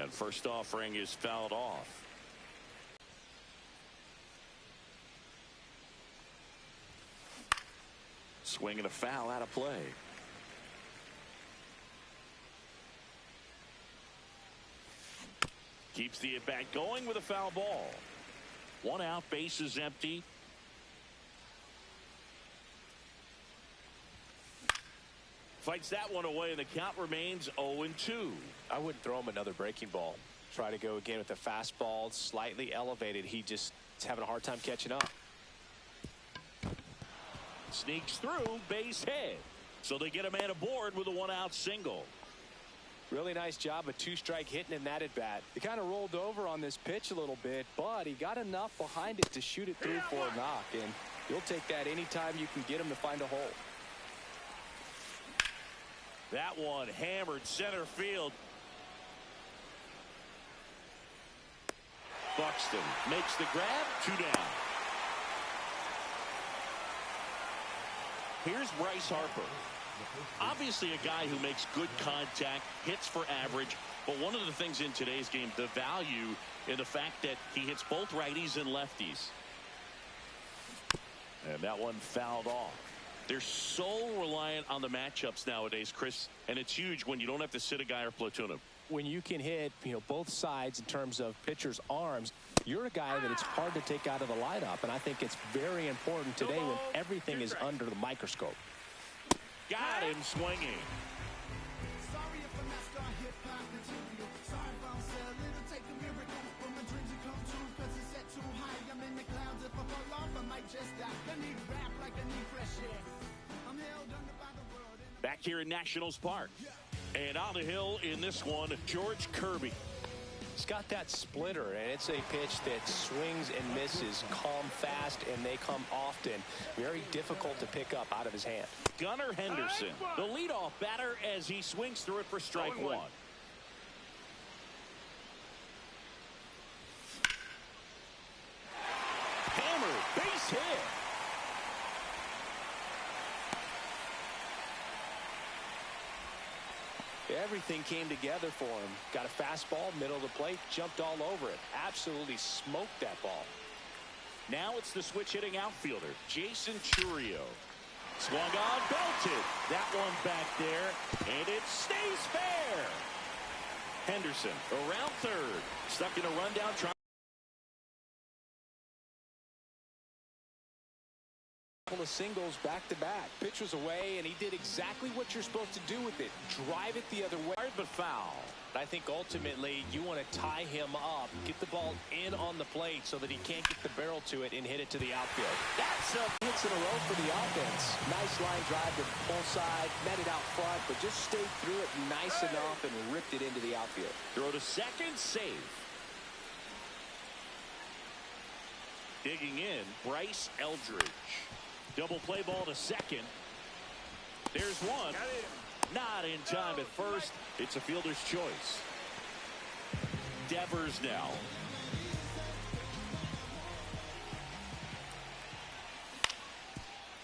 And first offering is fouled off. Swing and a foul out of play. Keeps the at-bat going with a foul ball. One out, base is empty. Fights that one away, and the count remains 0-2. I wouldn't throw him another breaking ball. Try to go again with the fastball, slightly elevated. He just is having a hard time catching up. Sneaks through, base hit. So they get a man aboard with a one-out single. Really nice job of two-strike hitting in that at-bat. He kind of rolled over on this pitch a little bit, but he got enough behind it to shoot it through for a knock, and you'll take that anytime you can get him to find a hole. That one hammered center field. Buxton makes the grab, 2 down. Here's Bryce Harper. Obviously a guy who makes good contact, hits for average, but one of the things in today's game, the value in the fact that he hits both righties and lefties. And that one fouled off. They're so reliant on the matchups nowadays, Chris, and it's huge when you don't have to sit a guy or platoon him. When you can hit, both sides in terms of pitchers' arms, you're a guy that it's hard to take out of the lineup, and I think it's very important today when everything is under the microscope. Got him swinging. Back here in Nationals Park. And on the hill in this one, George Kirby. He's got that splitter, and it's a pitch that swings and misses, come fast, and they come often. Very difficult to pick up out of his hand. Gunnar Henderson, the leadoff batter, as he swings through it for strike one. Hammered, base hit. Everything came together for him. Got a fastball, middle of the plate, jumped all over it. Absolutely smoked that ball. Now it's the switch hitting outfielder, Jason Churio. Swung on, belted. That one back there, and it stays fair. Henderson around third. Stuck in a rundown, trying of singles back-to-back. Pitch was away, and he did exactly what you're supposed to do with it. Drive it the other way. but foul. I think ultimately you want to tie him up, get the ball in on the plate so that he can't get the barrel to it and hit it to the outfield. That's hits in a row for the offense. Nice line drive to the pull side, met it out front, but just stayed through it nice enough and ripped it into the outfield. Throw to second, safe. Digging in, Bryce Eldridge. Double play ball to second. There's one. Not in time at first. It's a fielder's choice. Devers now.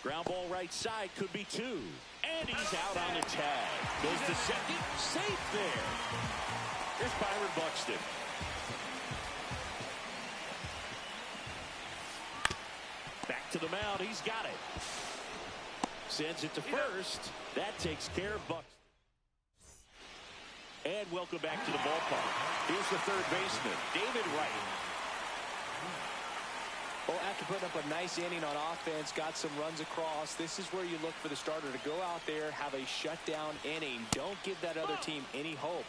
Ground ball right side, could be two. And he's out on the tag. Goes to second, safe there. Here's Byron Buxton. Back to the mound, he's got it. Sends it to first. That takes care of Buxton. And welcome back to the ballpark. Here's the third baseman, David Wright. Well, after putting up a nice inning on offense, got some runs across, this is where you look for the starter to go out there, have a shutdown inning. Don't give that other team any hope.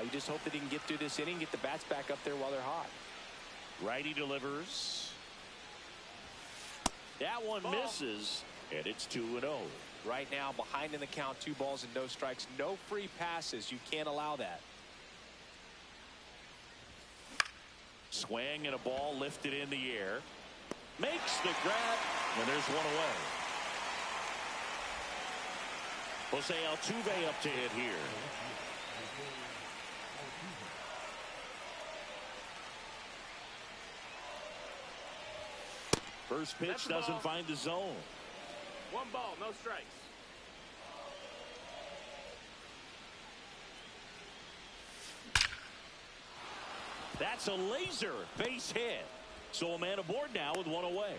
You just hope that he can get through this inning, get the bats back up there while they're hot. Righty delivers. That one misses, and it's 2-0. Right now, behind in the count, 2 balls and no strikes. No free passes. You can't allow that. Swing and a ball lifted in the air. Makes the grab, and there's one away. Jose Altuve up to hit here. First pitch doesn't find the zone. 1 ball, no strikes. That's a laser base hit. So a man aboard now with one away.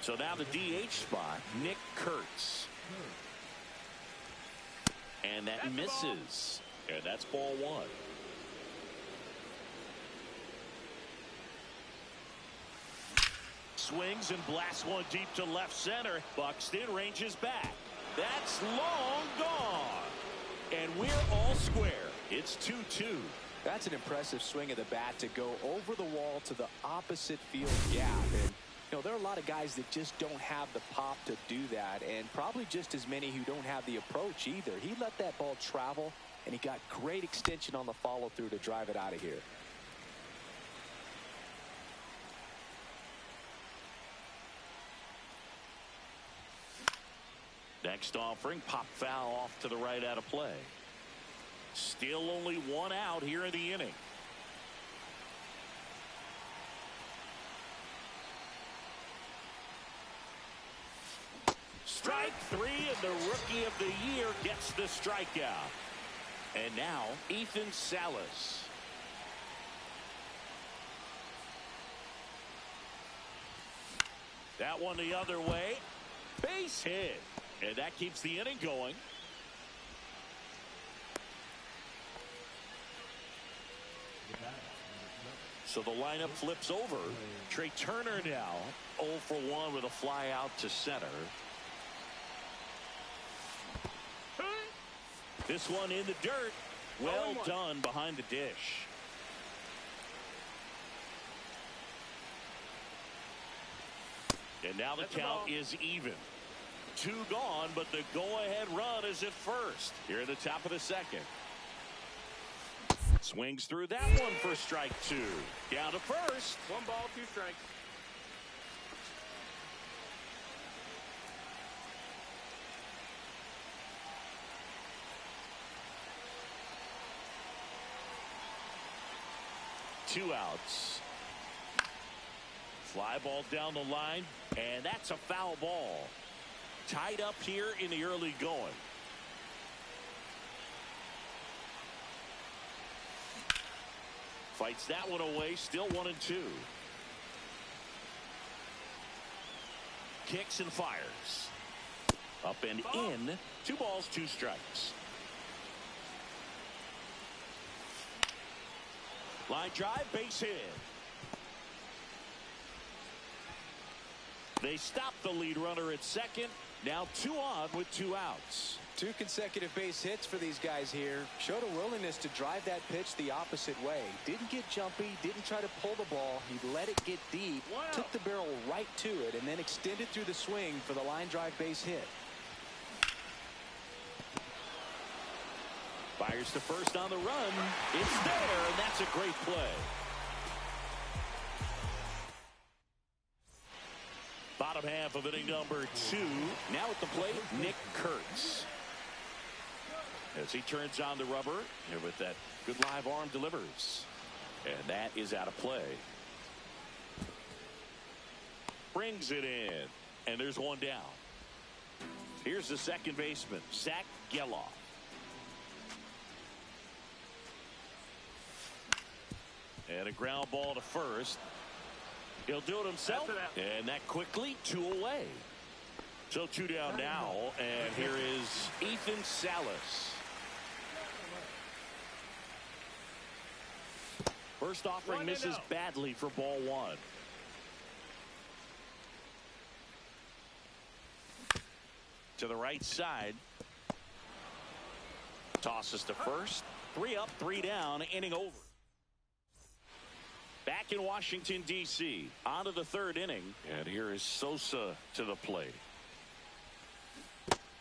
So now the DH spot, Nick Kurtz. And that misses. And that's ball one. Swings and blasts one deep to left center. Buxton ranges back. That's long gone. And we're all square. It's 2-2. That's an impressive swing of the bat to go over the wall to the opposite field gap. And, you know, there are a lot of guys that just don't have the pop to do that, and probably just as many who don't have the approach either. He let that ball travel, and he got great extension on the follow-through to drive it out of here. Next offering, pop foul off to the right out of play. Still only one out here in the inning. Strike three, and the rookie of the year gets the strikeout. And now Ethan Salas. That one the other way. Base hit. And that keeps the inning going. So the lineup flips over. Trey Turner now 0 for 1 with a fly out to center. This one in the dirt. Well done behind the dish. And now the count is even. 2 gone, but the go-ahead run is at first. Here at the top of the second. Swings through that one for strike 2. Down to first. 1 ball, 2 strikes. Two outs. Fly ball down the line, and that's a foul ball. Tied up here in the early going. Fights that one away, still 1-2. Kicks and fires. Up and in. 2 balls, 2 strikes. Line drive, base hit. They stop the lead runner at second. Now 2 on with 2 outs. 2 consecutive base hits for these guys here. Showed a willingness to drive that pitch the opposite way. Didn't get jumpy, didn't try to pull the ball. He let it get deep, took the barrel right to it, and then extended through the swing for the line drive base hit. Fires to first on the run. It's there, and that's a great play. Bottom half of inning number 2. Now at the plate, Nick Kurtz. As he turns on the rubber, and with that good live arm delivers. And that is out of play. Brings it in. And there's one down. Here's the second baseman, Zach Geloff. And a ground ball to first. He'll do it himself. And that quickly 2 away. So 2 down now. And here is Ethan Salas. First offering misses badly for ball 1. To the right side. Tosses to first. 3 up, 3 down. Inning over. Back in Washington, D.C. On to the 3rd inning. And here is Sosa to the plate.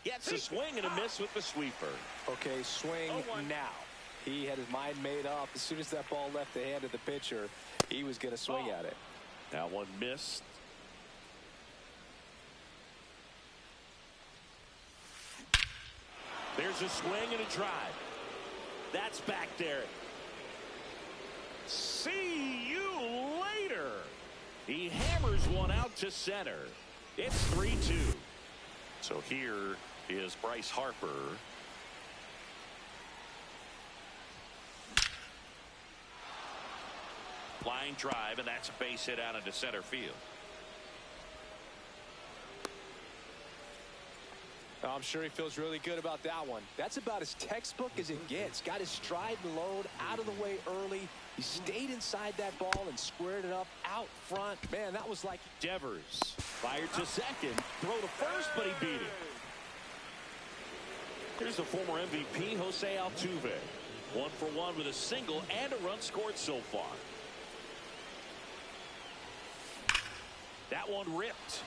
Gets a swing and a miss with the sweeper. Okay, swing now. He had his mind made up. As soon as that ball left the hand of the pitcher, he was going to swing at it. That one missed. There's a swing and a drive. That's back there. See you later. He hammers one out to center. It's 3-2. So here is Bryce Harper. Line drive, and that's a base hit out into center field. I'm sure he feels really good about that one. That's about as textbook as it gets. Got his stride and load out of the way early. He stayed inside that ball and squared it up out front. Man, that was like Devers fired to second. Throw to first, but he beat it. Here's the former MVP, Jose Altuve. 1 for 1 with a single and a run scored so far. That one ripped.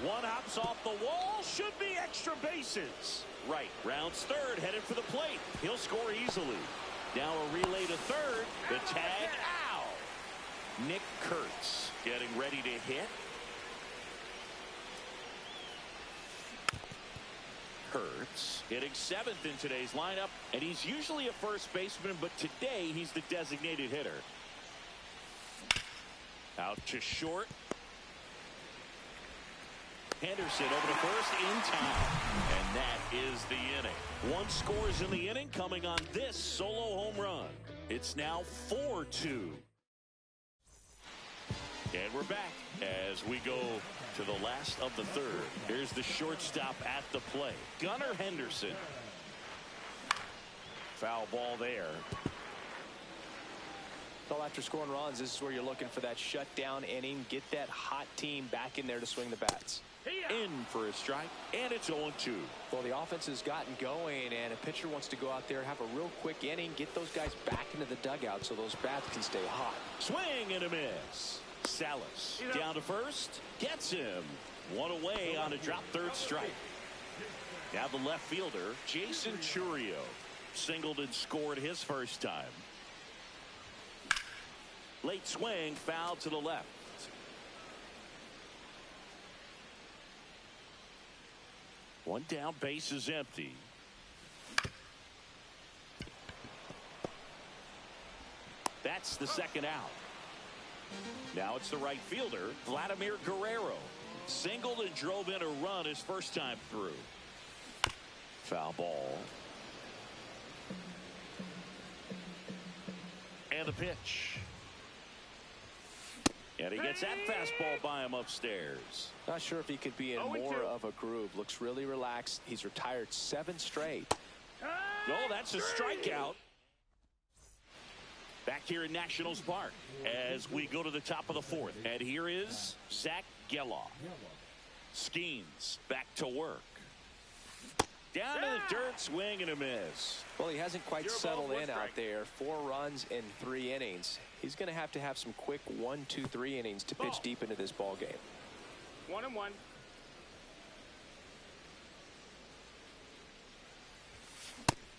One hops off the wall. Should be extra bases. Right. Rounds third. Headed for the plate. He'll score easily. Now a relay to third. The tag. Ow. Nick Kurtz getting ready to hit. Kurtz hitting 7th in today's lineup. And he's usually a first baseman, but today he's the designated hitter. Out to short. Henderson over to first in time. And that is the inning. 1 scores in the inning coming on this solo home run. It's now 4-2. And we're back as we go to the last of the third. Here's the shortstop at the plate. Gunnar Henderson. Foul ball there. So after scoring runs, this is where you're looking for that shutdown inning. Get that hot team back in there to swing the bats. In for a strike, and it's 0-2. Well, the offense has gotten going, and a pitcher wants to go out there, have a real quick inning, get those guys back into the dugout so those bats can stay hot. Swing and a miss. Salas down to first, gets him. 1 away on a drop third strike. Now the left fielder, Jason Churio, singled and scored his first time. Late swing, foul to the left. One down, base is empty. That's the second out. Now it's the right fielder, Vladimir Guerrero. Singled and drove in a run his first time through. Foul ball. And the pitch. And he gets that fastball by him upstairs. Not sure if he could be in more of a groove. Looks really relaxed. He's retired 7 straight. Oh, that's a strikeout. Back here in Nationals Park as we go to the top of the 4th. And here is Zach Geloff. Skeens back to work. Down to the dirt, swing and a miss. Well, he hasn't quite settled in out there. 4 runs in 3 innings. He's going to have some quick 1, 2, 3 innings to pitch deep into this ball game. 1-1.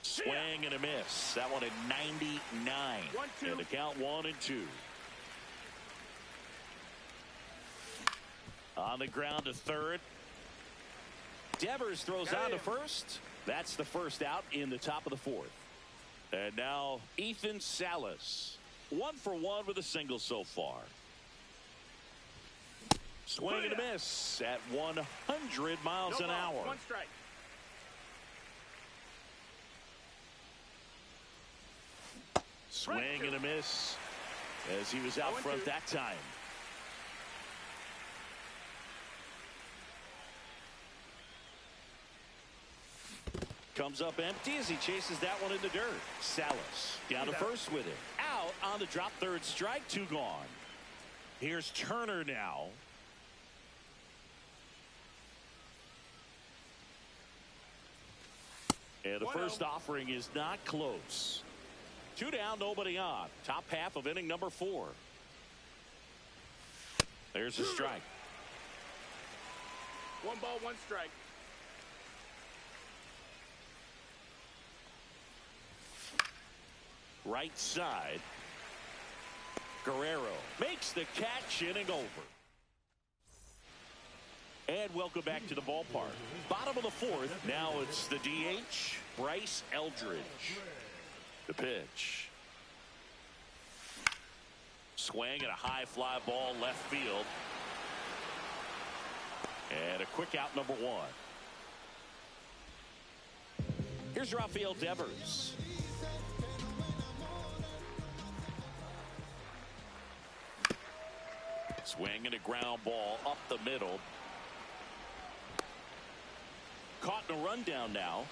Swing and a miss. That one at 99. 1-2. And the count 1-2. On the ground to third. Devers throws on to first. That's the first out in the top of the 4th. And now Ethan Salas. 1 for 1 with a single so far. Swing and a miss at 100 miles an hour. 1 strike. Swing and a miss as he was out front that time. Comes up empty as he chases that one in the dirt. Salas down to first with it. Out on the drop third strike. 2 gone. Here's Turner now. And the first offering is not close. 2 down, nobody on. Top half of inning number 4. There's a strike. 1 ball, 1 strike. Right side. Guerrero makes the catch, inning over. And welcome back to the ballpark. Bottom of the 4th. Now it's the DH, Bryce Eldridge. The pitch. Swing and a high fly ball left field. And a quick out number 1. Here's Rafael Devers. Swing and a ground ball up the middle. Caught in a rundown now.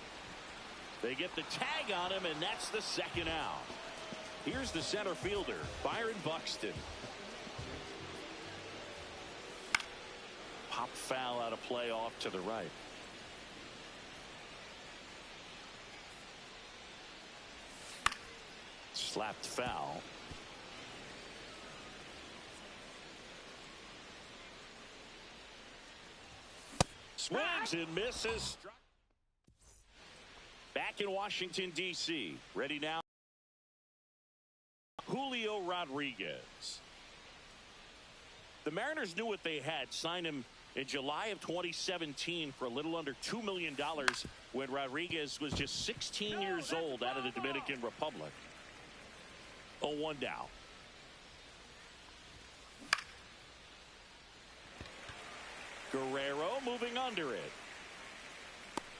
They get the tag on him, and that's the second out. Here's the center fielder, Byron Buxton. Pop foul out of play off to the right. Slapped foul. Swings and misses. Back in Washington, D.C. Ready now. Julio Rodriguez. The Mariners knew what they had. Signed him in July of 2017 for a little under $2 million when Rodriguez was just 16 years old out of the Dominican Republic. 0-1 down. Guerrero moving under it.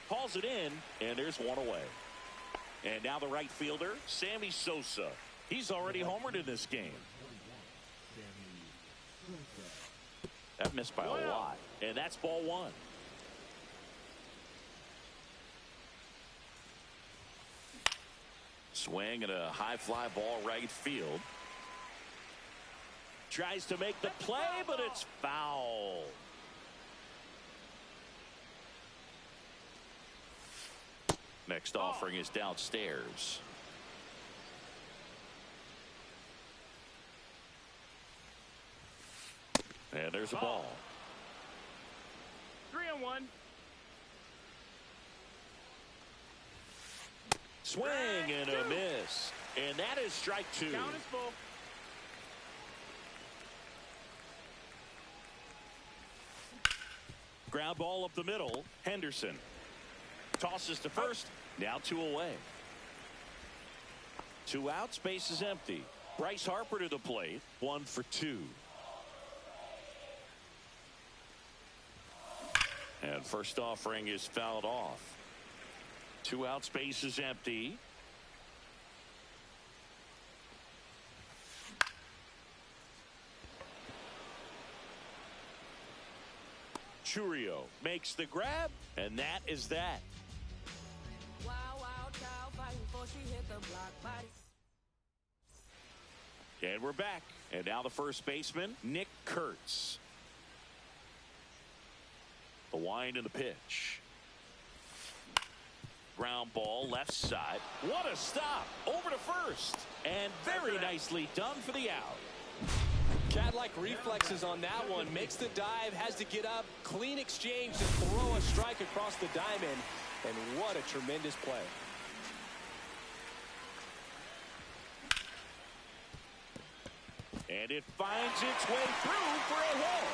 Calls it in, and there's one away. And now the right fielder, Sammy Sosa. He's already homered in this game. That missed by a lot, and that's ball one. Swing and a high fly ball right field. Tries to make the play, but it's foul. Next offering is downstairs. And there's a ball. 3-1. Swing and a miss. And that is strike two. Count is full. Ground ball up the middle. Henderson tosses to first. Now two away. Two outs. Base is empty. Bryce Harper to the plate. 1 for 2. And first offering is fouled off. 2 outs. Base is empty. Churio makes the grab, and that is that. And we're back. And now the first baseman, Nick Kurtz. The wind and the pitch. Ground ball left side. What a stop. Over to first. And very nicely done for the out. Cat-like reflexes on that one. Makes the dive, has to get up, clean exchange to throw a strike across the diamond. And what a tremendous play. And it finds its way through for a hit.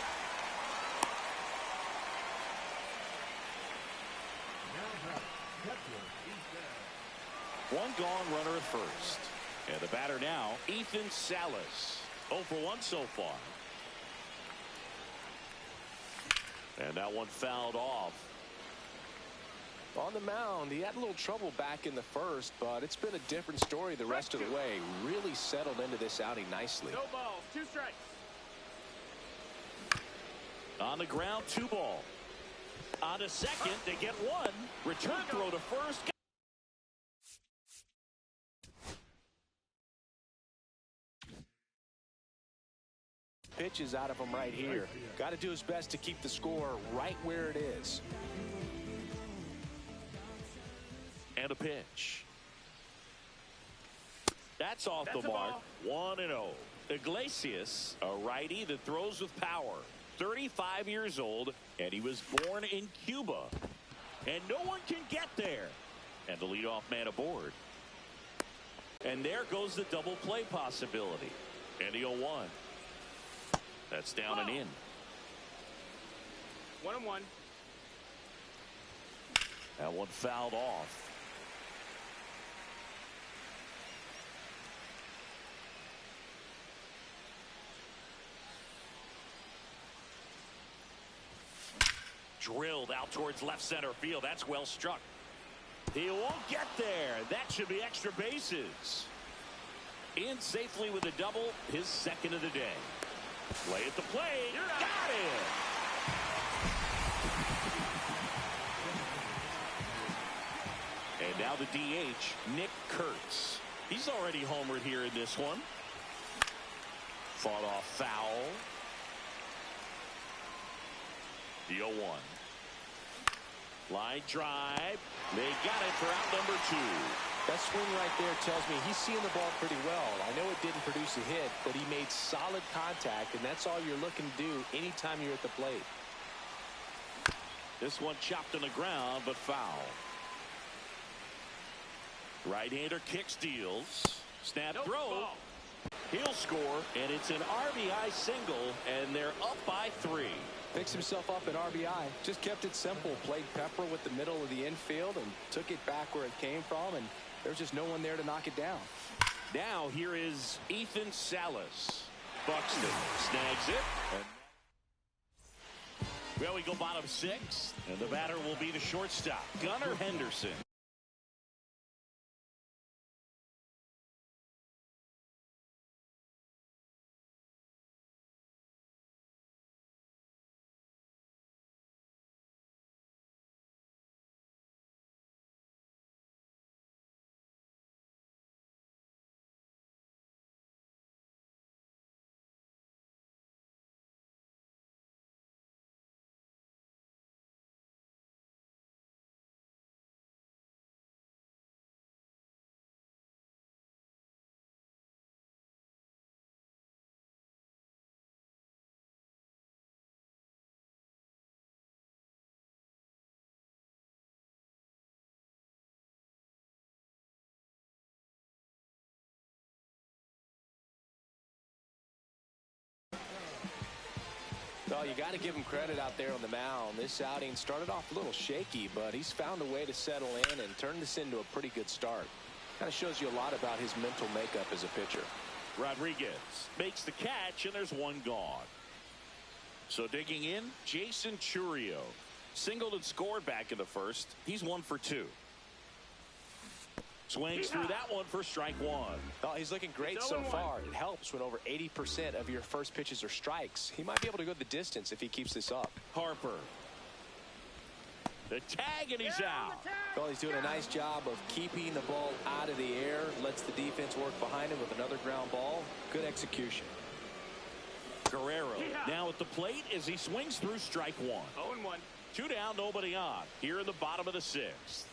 One gone, runner at first. And the batter now, Ethan Salas. 0 for 1 so far. And that one fouled off. On the mound, he had a little trouble back in the first, but it's been a different story the rest of the way. Really settled into this outing nicely. No balls, 2 strikes. On the ground, 2 ball. On to second, they get 1. Return throw to first. Pitches out of him right here. Got to do his best to keep the score right where it is. And a pitch. That's off the mark. 1-0. Iglesias, a righty that throws with power. 35 years old, and he was born in Cuba. And no one can get there. And the leadoff man aboard. And there goes the double play possibility. And the 0-1. That's down and in. 1-1. That one fouled off. Drilled out towards left center field. That's well struck. He won't get there. That should be extra bases. In safely with a double, his second of the day. Play at the plate. Got it. And now the DH, Nick Kurtz. He's already homered here in this one. Fought off foul. The 0-1. Line drive. They got it for out number 2. That swing right there tells me he's seeing the ball pretty well. I know it didn't produce a hit, but he made solid contact, and that's all you're looking to do anytime you're at the plate. This one chopped on the ground, but foul. Right-hander kicks, deals. Snap throw. He'll score, and it's an RBI single, and they're up by 3. Picks himself up at RBI. Just kept it simple. Played pepper with the middle of the infield and took it back where it came from, and there's just no one there to knock it down. Now here is Ethan Salas. Buxton snags it. Well, we go bottom 6, and the batter will be the shortstop, Gunnar Henderson. Well, you got to give him credit out there on the mound. This outing started off a little shaky, but he's found a way to settle in and turn this into a pretty good start. Kind of shows you a lot about his mental makeup as a pitcher. Rodriguez makes the catch, and there's one gone. So digging in, Jason Churio. Singled and scored back in the first. He's 1 for 2. Swings through that one for strike 1. Oh, he's looking great so far. It helps when over 80% of your first pitches are strikes. He might be able to go the distance if he keeps this up. Harper. The tag, and he's out. Well, he's doing a nice job of keeping the ball out of the air. Lets the defense work behind him with another ground ball. Good execution. Guerrero now at the plate as he swings through strike 1. 0-1. 2 down, nobody on. Here in the bottom of the 6th.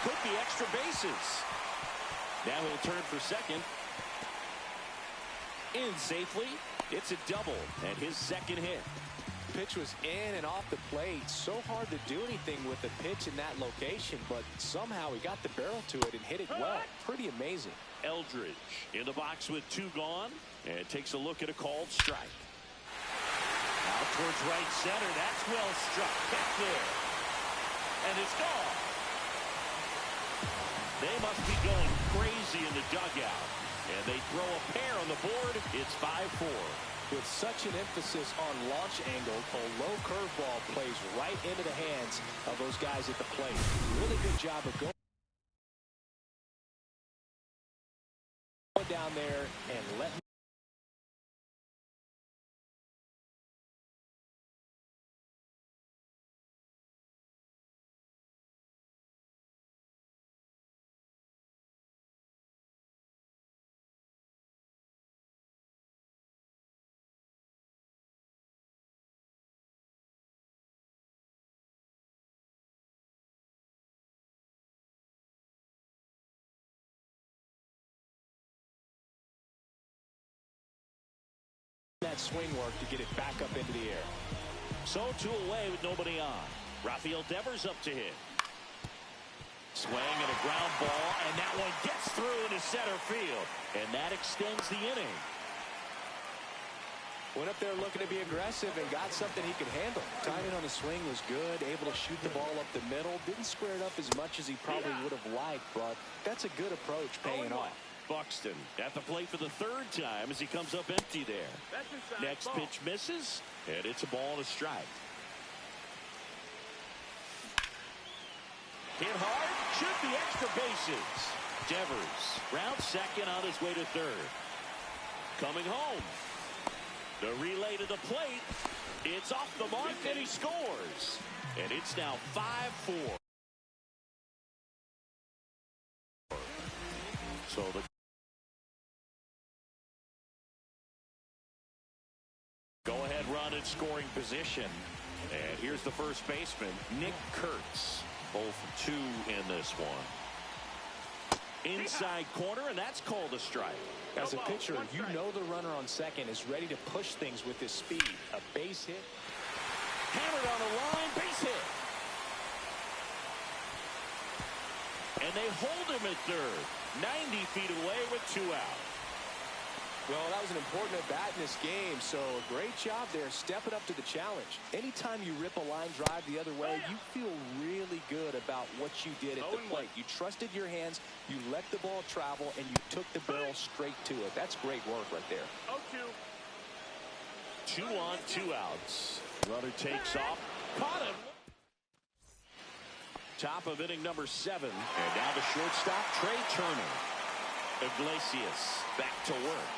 Could be extra bases. Now he'll turn for second. In safely. It's a double and his second hit. Pitch was in and off the plate. So hard to do anything with the pitch in that location, but somehow he got the barrel to it and hit it well. Pretty amazing. Eldridge in the box with 2 gone and takes a look at a called strike. Out towards right center. That's well struck. Back there. And it's gone. They must be going crazy in the dugout. And they throw a pair on the board. It's 5-4. With such an emphasis on launch angle, a low curveball plays right into the hands of those guys at the plate. Really good job of going down there and letting that swing work to get it back up into the air. So 2 away with nobody on. Rafael Devers up to hit. Swing and a ground ball, and that one gets through into center field. And that extends the inning. Went up there looking to be aggressive and got something he could handle. Timing on the swing was good, able to shoot the ball up the middle. Didn't square it up as much as he probably would have liked, but that's a good approach paying off. Buxton at the plate for the 3rd time as he comes up empty there. Next pitch misses, and it's a ball and a strike. Hit hard, should be extra bases. Devers rounds second on his way to 3rd. coming home. The relay to the plate. It's off the mark, and he scores. And it's now 5-4. So the go-ahead run in scoring position. And here's the first baseman, Nick Kurtz. Both 2 in this one. Inside corner, and that's called a strike. As a pitcher, you know the runner on second is ready to push things with his speed. A base hit. Hammered on the line, base hit. And they hold him at third. 90 feet away with 2 out. Well, that was an important at-bat in this game, so great job there stepping up to the challenge. Anytime you rip a line drive the other way, you feel really good about what you did at the plate. You trusted your hands, you let the ball travel, and you took the barrel straight to it. That's great work right there. 2 on, 2 outs. Runner takes off. Caught him. Top of inning number 7. And now the shortstop, Trey Turner. Iglesias back to work.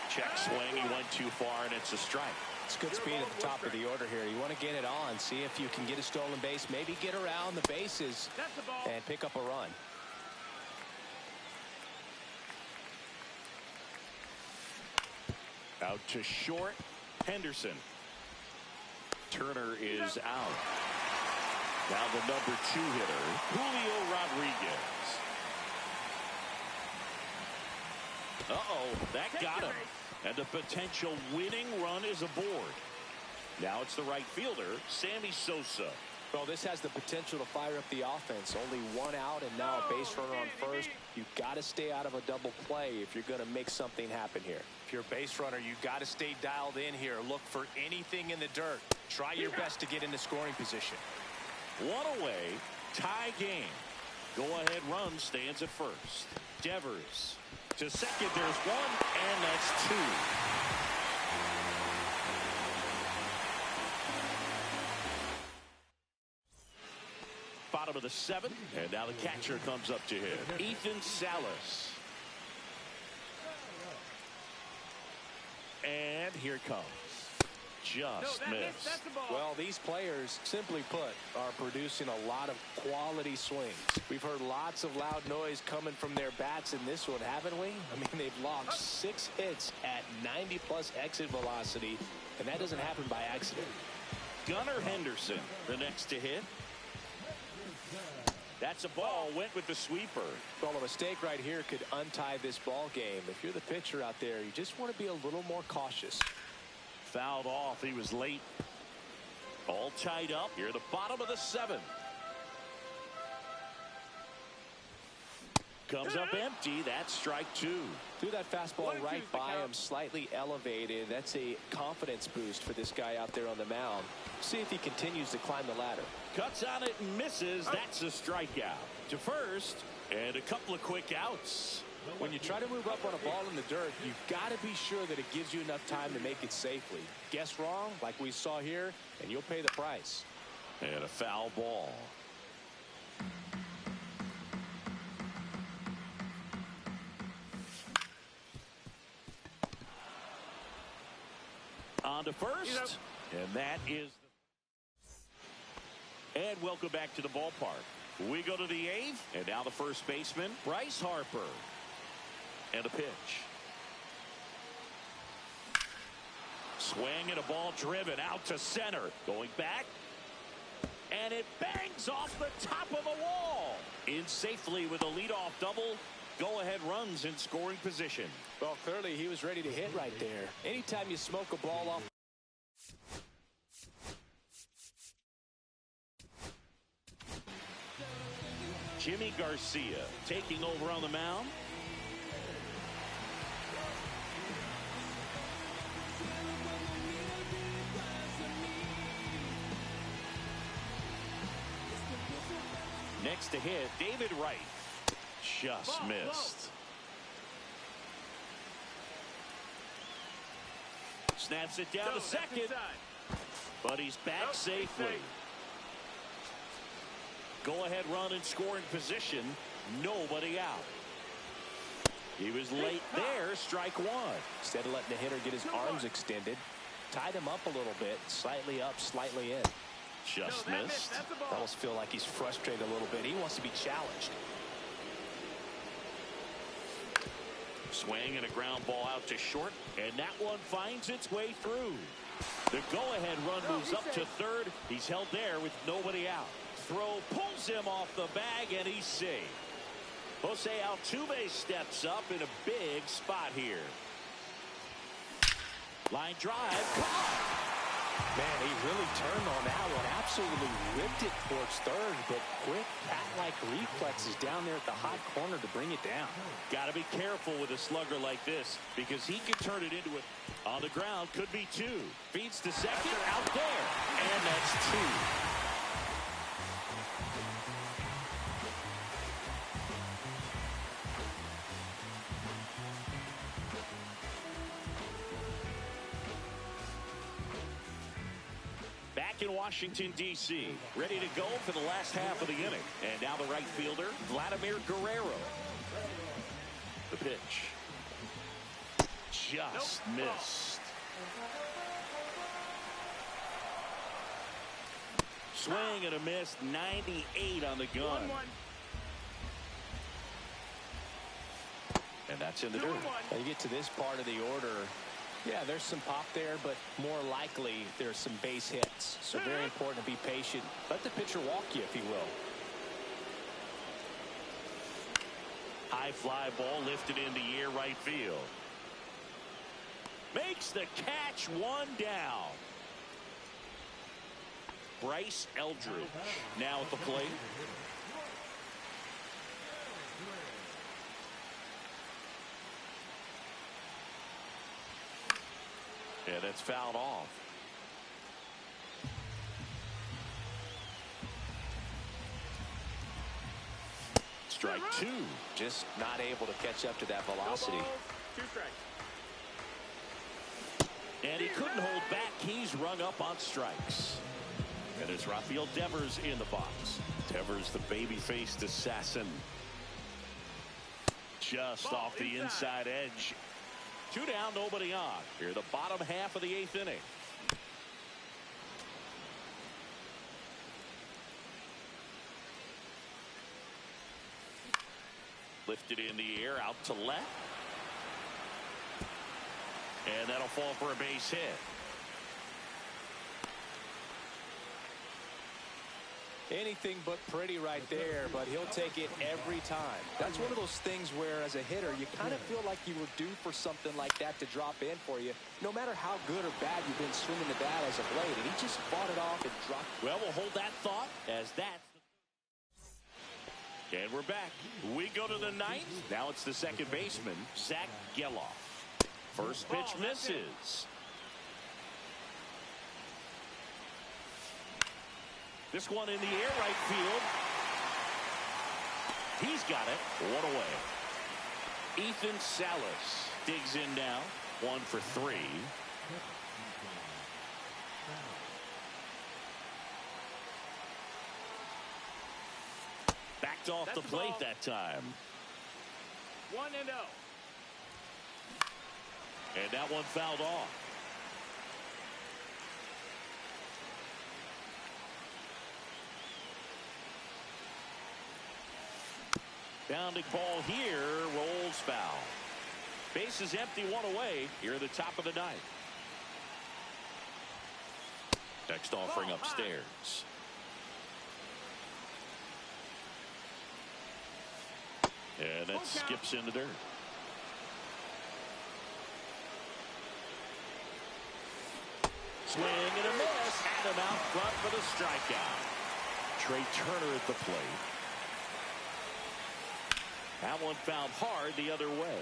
Check swing. He went too far, and it's a strike. It's good speed at the top of the order here. You want to get it on, see if you can get a stolen base, maybe get around the bases and pick up a run. Out to short. Henderson. Turner is out. Now the number 2 hitter, Julio Rodriguez. That got him. And the potential winning run is aboard. Now it's the right fielder, Sammy Sosa. Well, this has the potential to fire up the offense. Only 1 out and now a base runner on first. You've got to stay out of a double play if you're going to make something happen here. If you're a base runner, you've got to stay dialed in here. Look for anything in the dirt. Try your best to get into scoring position. 1 away, tie game. Go-ahead run stands at first. Devers to second. There's 1, and that's 2. Bottom of the 7th, and now the catcher comes up to hit. Ethan Salas. And here it comes. Just missed. Well, these players, simply put, are producing a lot of quality swings. We've heard lots of loud noise coming from their bats in this one, haven't we? I mean, they've logged 6 hits at 90-plus exit velocity, and that doesn't happen by accident. Gunnar Henderson, the next to hit. That's a ball. Went with the sweeper. Well, a mistake right here could untie this ball game. If you're the pitcher out there, you just want to be a little more cautious. Fouled off. He was late. All tied up here at the bottom of the 7th. Comes up empty. That's strike 2. Threw that fastball right by him, slightly elevated. That's a confidence boost for this guy out there on the mound. See if he continues to climb the ladder. Cuts on it and misses. That's a strikeout. To first, and a couple of quick outs. When you try to move up on a ball in the dirt, you've got to be sure that it gives you enough time to make it safely. Guess wrong, like we saw here, and you'll pay the price. And a foul ball. On to first, and that is. And welcome back to the ballpark. We go to the 8th, and now the first baseman, Bryce Harper. And a pitch. Swing and a ball driven out to center. Going back. And it bangs off the top of the wall. In safely with a leadoff double. Go-ahead runs in scoring position. Well, clearly he was ready to hit right there. Anytime you smoke a ball off. Jimmy Garcia taking over on the mound. Next to hit, David Wright. Just missed. Snaps it down to second. But he's back safely. Go-ahead run in scoring position. Nobody out. He was late there. Strike one. Instead of letting the hitter get his arms extended, tied him up a little bit, slightly up, slightly in. Just missed. I almost feel like he's frustrated a little bit. He wants to be challenged. Swing and a ground ball out to short, and that one finds its way through. The go-ahead run moves up to third. He's held there with nobody out. Throw pulls him off the bag, and he's safe. Jose Altuve steps up in a big spot here. Line drive, caught. Man, he really turned on that one. Absolutely ripped it towards third, but quick bat-like reflexes down there at the hot corner to bring it down. Got to be careful with a slugger like this because he can turn it into it. On the ground, could be two. Feeds to second, out there, and that's two. In Washington, D.C., ready to go for the last half of the inning. And now the right fielder, Vladimir Guerrero. The pitch. Just missed. Swing and a miss, 98 on the gun. 1-1. And that's in the dirt. Now you get to this part of the order. Yeah, there's some pop there, but more likely there's some base hits. So very important to be patient. Let the pitcher walk you, if he will. High fly ball lifted in the air right field. Makes the catch, one down. Bryce Eldridge now at the plate. Yeah, that's fouled off. Strike two. Just not able to catch up to that velocity. 2 strikes. And he couldn't hold back. He's rung up on strikes. And there's Rafael Devers in the box. Devers, the baby-faced assassin. Just off the inside edge. 2 down, nobody on. Here, the bottom half of the 8th inning. Lifted in the air, out to left. And that'll fall for a base hit. Anything but pretty right there, but he'll take it every time. That's one of those things where, as a hitter, you kind of feel like you were due for something like that to drop in for you, no matter how good or bad you've been swinging the bat as of late, and he just fought it off and dropped. Well, we'll hold that thought as that's. And we're back. We go to the 9th. Now it's the second baseman, Zach Geloff. First pitch misses. This one in the air, right field. He's got it. One away. Ethan Salas digs in now. 1 for 3. Backed off the plate that time. 1-0. And that one fouled off. Bounding ball here, rolls foul. Base is empty, 1 away here at the top of the 9th. Next offering upstairs. And that skips in the dirt. Swing and a miss. Had him out front for the strikeout. Trey Turner at the plate. That one fouled hard the other way.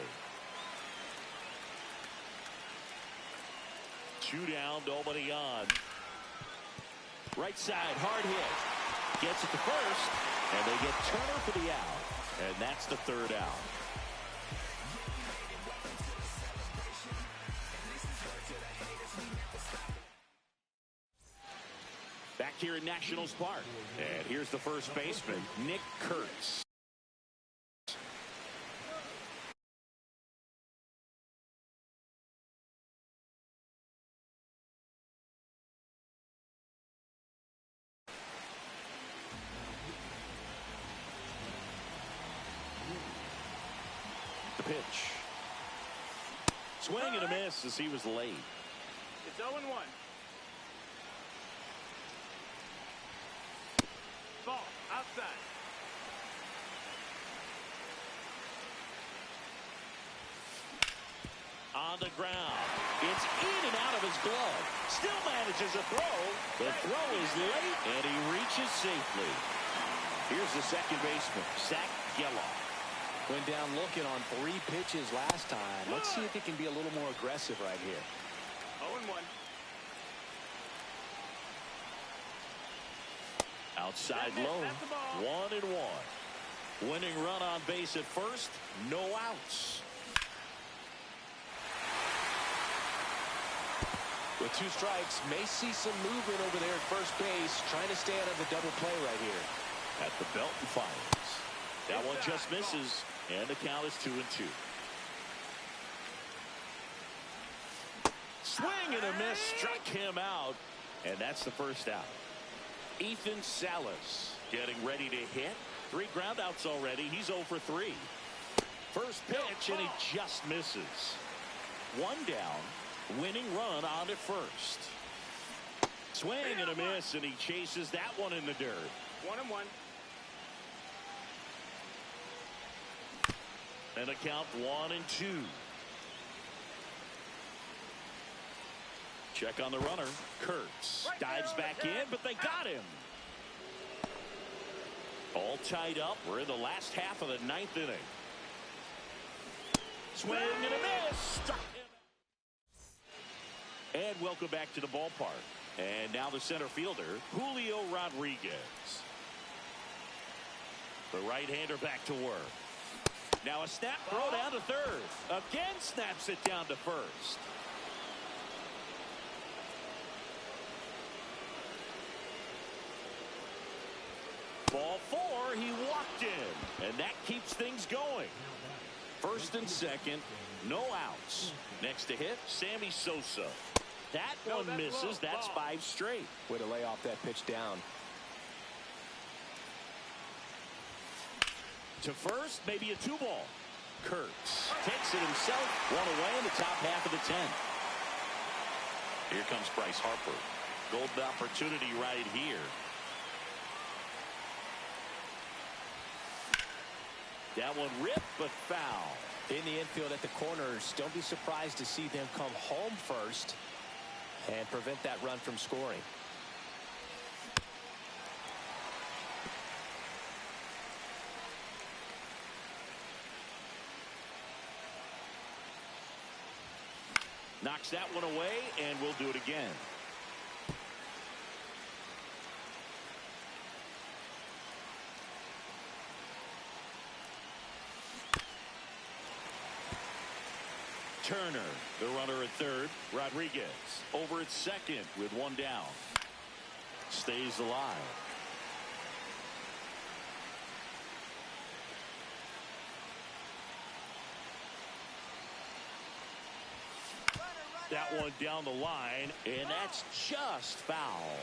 2 down, nobody on. Right side, hard hit. Gets it to first, and they get Turner for the out. And that's the 3rd out. Back here at Nationals Park. And here's the first baseman, Nick Kurtz. pitch. Swing and a miss as he was late. It's 0-1. Ball outside. On the ground. It's in and out of his glove. Still manages a throw. The throw is late, and he reaches safely. Here's the second baseman, Zach Geloff. Went down looking on 3 pitches last time. Let's see if he can be a little more aggressive right here. 0-1. Outside low. 1-1. Winning run on base at first. No outs. With 2 strikes, may see some movement over there at first base, trying to stay out of the double play right here. At the belt and fires. That one just misses, and the count is 2-2. Swing and a miss, struck him out, and that's the first out. Ethan Salas getting ready to hit. 3 groundouts already. He's 0 for 3. First pitch, and he just misses. 1 down. Winning run on at first. Swing and a miss, and he chases that one in the dirt. 1-1. And a count 1-2. Check on the runner. Kurtz dives back in, but they got him. All tied up. We're in the last half of the 9th inning. Swing and a miss. Struck him. And welcome back to the ballpark. And now the center fielder, Julio Rodriguez. The right-hander back to work. Now a snap throw down to third. Again snaps it down to first. Ball 4, he walked in. And that keeps things going. First and second, no outs. Next to hit, Sammy Sosa. That one misses. That's 5 straight. Way to lay off that pitch down. To first, maybe a 2-ball. Kurtz takes it himself. 1 away in the top half of the 10th. Here comes Bryce Harper. Golden opportunity right here. That one ripped, but foul. In the infield at the corners, don't be surprised to see them come home first and prevent that run from scoring. Knocks that one away, and we'll do it again. Turner, the runner at third. Rodriguez over at second with 1 down. Stays alive. That one down the line, and that's just foul.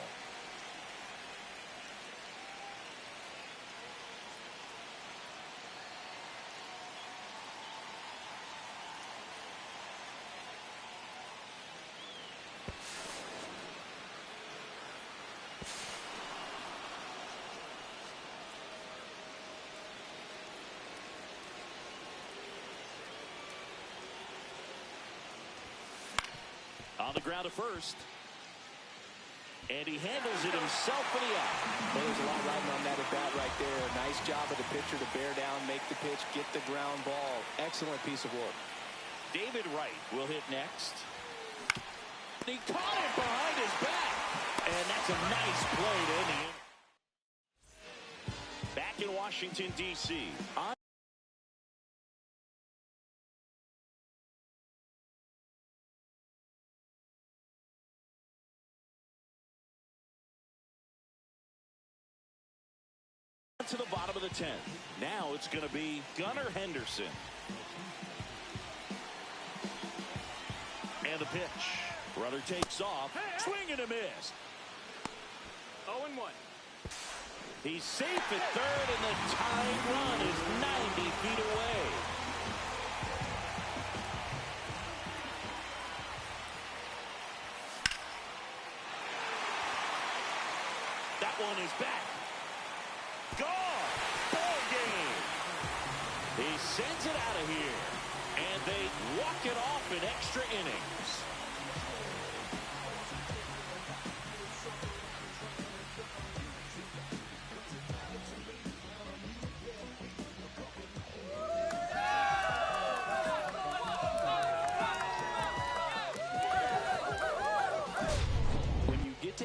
On the ground at first. And he handles it himself for the out. Well, there's a lot riding on that at bat right there. Nice job of the pitcher to bear down, make the pitch, get the ground ball. Excellent piece of work. David Wright will hit next. He caught it behind his back. And that's a nice play to end the inning. Back in Washington, D.C. To the bottom of the 10th. Now it's going to be Gunnar Henderson. And the pitch. Runner takes off. Swing and a miss. 0-1. He's safe at third, and the tying run is 90 feet away. back. Gone. Ball game. He sends it out of here. And they walk it off in extra innings.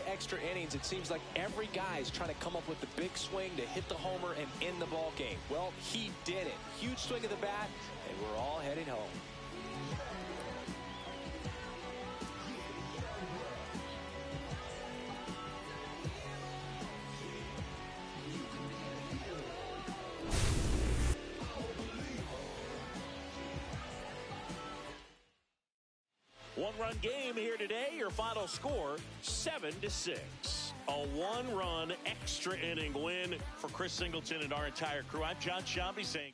Extra innings, it seems like every guy is trying to come up with the big swing to hit the homer and end the ball game. Well, he did it. Huge swing of the bat, and we're all heading home. One-run game here today. Your final score, 7-6. A one-run extra inning win for Chris Singleton and our entire crew. I'm John Shambi saying.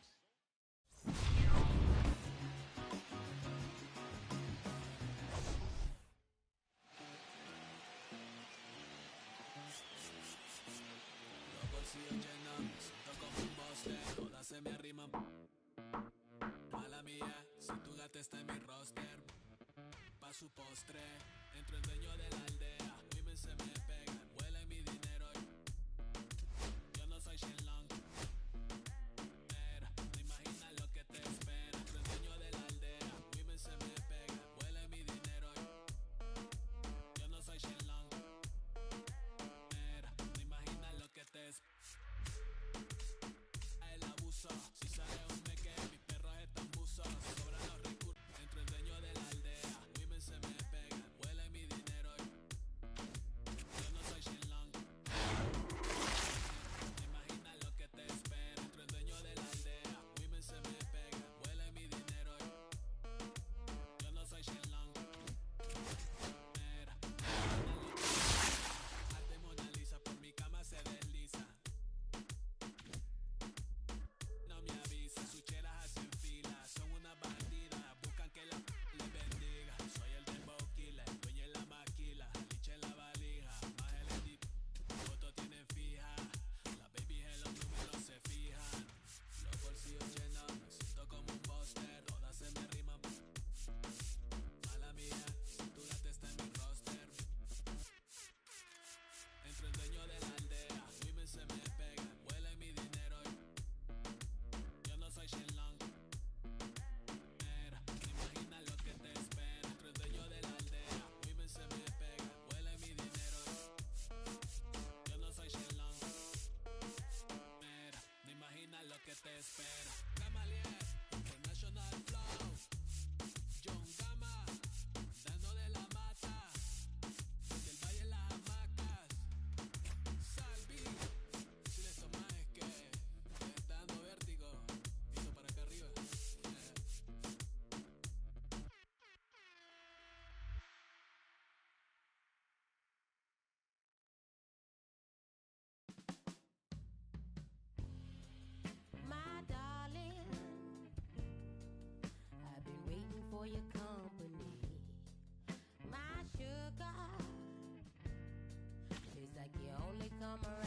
Su postre, entro el dueño de la aldea, women se me pegan, vuela en mi dinero. Yo no soy Shenlong, mira, no imaginas lo que te espera. Entro el dueño de la aldea, women se me pegan, vuela en mi dinero. Yo no soy Shenlong, mira, no imaginas lo que te espera. El abuso, si sale un meque, mis perros están buzos, sobran los recursos. Entro el dueño de la aldea, se me pegan, vuela en mi dinero. Yo no soy Shenlong. Imagina lo que te espera. Entro el dueño de la aldea, women se me pegan, vuela en mi dinero. Yo no soy Shenlong. Mira, arte Mona Lisa, por mi cama se desliza. No me avisa, sus chelas hacen fila, son una bandida, buscan que la le bendiga. Soy el dembow killer, dueño en la maquila, liche en la valija, más el edit, foto tienen fija, las babies en los números se fijan, los bolsillos llenos, me siento como un buster, todas se me riman, mala mía, tu late está en mi roster, entro el dueño de la aldea, women se me pegan, vuela en mi dinero, yo no soy Shenlong. Mira, imagina lo que te espera. Entro el dueño de la aldea, women se me pegan, vuela en mi dinero. Yo no soy Shenlong. Mira, no imagina lo que te espera. Camalier, International Flow, John Gama, dando de la mata, del valle en las hamacas, Salvi, si le tomas es que te está dando vértigo, piso para acá arriba. My darling, I've been waiting for your company. My sugar, tastes like you only come around